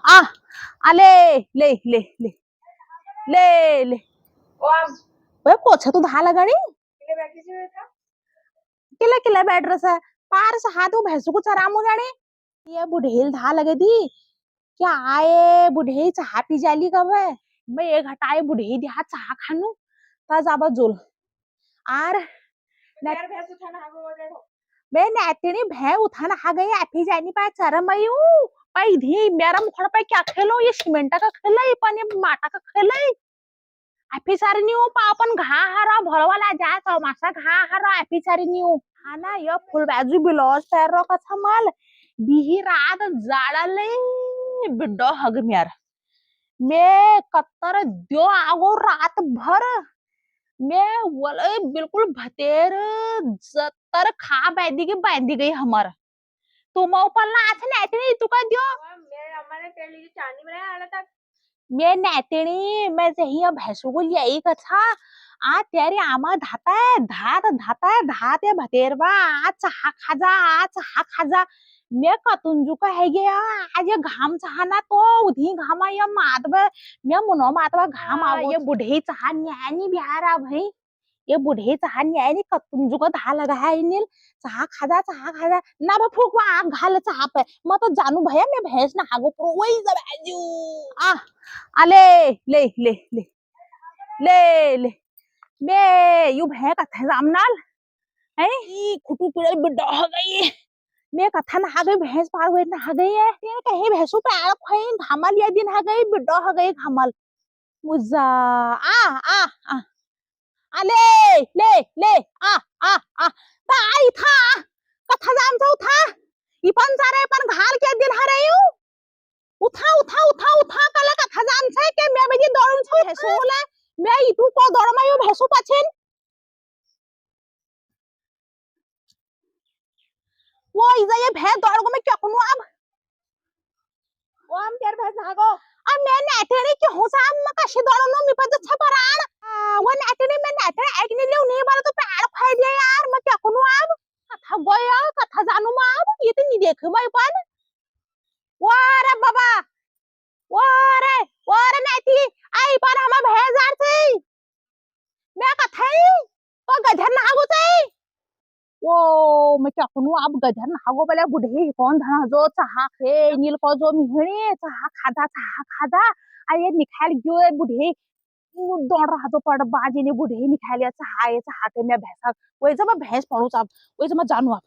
आ आले ले ले ले ले ले बे पोछा तू धा लगानी किला किला बैठ रहा पार से हाथ वो भैंसों को चरामू जाने ये बुढ़ेल धा लगे दी क्या आए बुढ़े चाह पी जाली कब है मैं एक हटाए बुढ़े दिहा चाह खानू ता जाबा जोल आर बे नेतनी भै उठाना आ गई आफी जानी पा चरम आयु पाई धी मेरा मुखड़ा पे क्या खेलो ये सीमेंटा का खेला ये पानी माटा का खेला आफी सारी न्यू पापन घा हरा भरवाला जा तो मासा घा हरा आफी सारी न्यू आना यो फुल बाजू बिलोज पैरो का छमाल बिही रात जाड़ाले बिड्डो हग मेर मैं कत्तर दो आगो रात भर मैं वले बिल्कुल भतेर जतर खा बैदी गई हमार तुम ऊपर ना आथे नेतनी तू का दियो मैं नेतनी मैं सही अब भैंसू को यही कथा आ तेरी आमा धाता है धात है भतेरवा आ चाहा खाजा मैं कतुंजू का है गया आज ये घाम चाहना तो उधी घामा ये मातवा मैं मुनो मातवा घाम आवो ये बुढ़े चाह न्यानी बिहारा भाई ये बुढ़े चाह न्यानी कतुंजू का धा लगा है नील चाह खाजा ना बा फूक आग घाल चाह पे मैं तो जानू भैया मैं भैंस ना हागो प्रो वही सब आजू आ आले ले ले ले ले ले बे यू भै कथा सामनाल है ई खुटू पिड़ल बिड्डा हो गई मैं कथा ना गई भैंस पार हुए ना गई है ये कहीं भैंसू पे आड़ खोई घामल ये दिन हा गई बिड्डा हो गई घामल मुजा आ आ आले ले ले आ आ आ ता आई था कथा जाम था उठा ई पन सारे पन घाल के दिन हा रही हूं उठा कला कथा जाम छे के मैं बजी दौड़न छे भैंसू बोले मैं ई तू को दौड़ मायो भैंसू पाछेन वो इजा ये भैंस दौड़ को मैं क्या करूं अब वो हम तेरे भैंस भागो अब मैं नेटने की हूं साम म कशी दौड़नो मी पद छपराण वो नेटने मैं नेटने एक नहीं ले नहीं बार तो पैर खाई दिया यार मैं क्या करूं अब कथा गया कथा जानू मैं अब ये तो नहीं देख भाई पन वो रे बाबा वो रे नेटी आई पर हम भैंस आर छे मैं कथाई तो गधर ना आगो छे वो मैं क्या करूं अब गधर ना आगो पहले बुढ़े कौन धना जो चाहा खे नील को जो मिहणी चाहा खादा आ ये निकाल गयो बुढ़े दौड़ रहा तो पड़ बाजी ने बुढ़े निकाल चाहा के मैं भैंसा वही जब मैं भैंस पड़ू साहब वही जब मैं जानू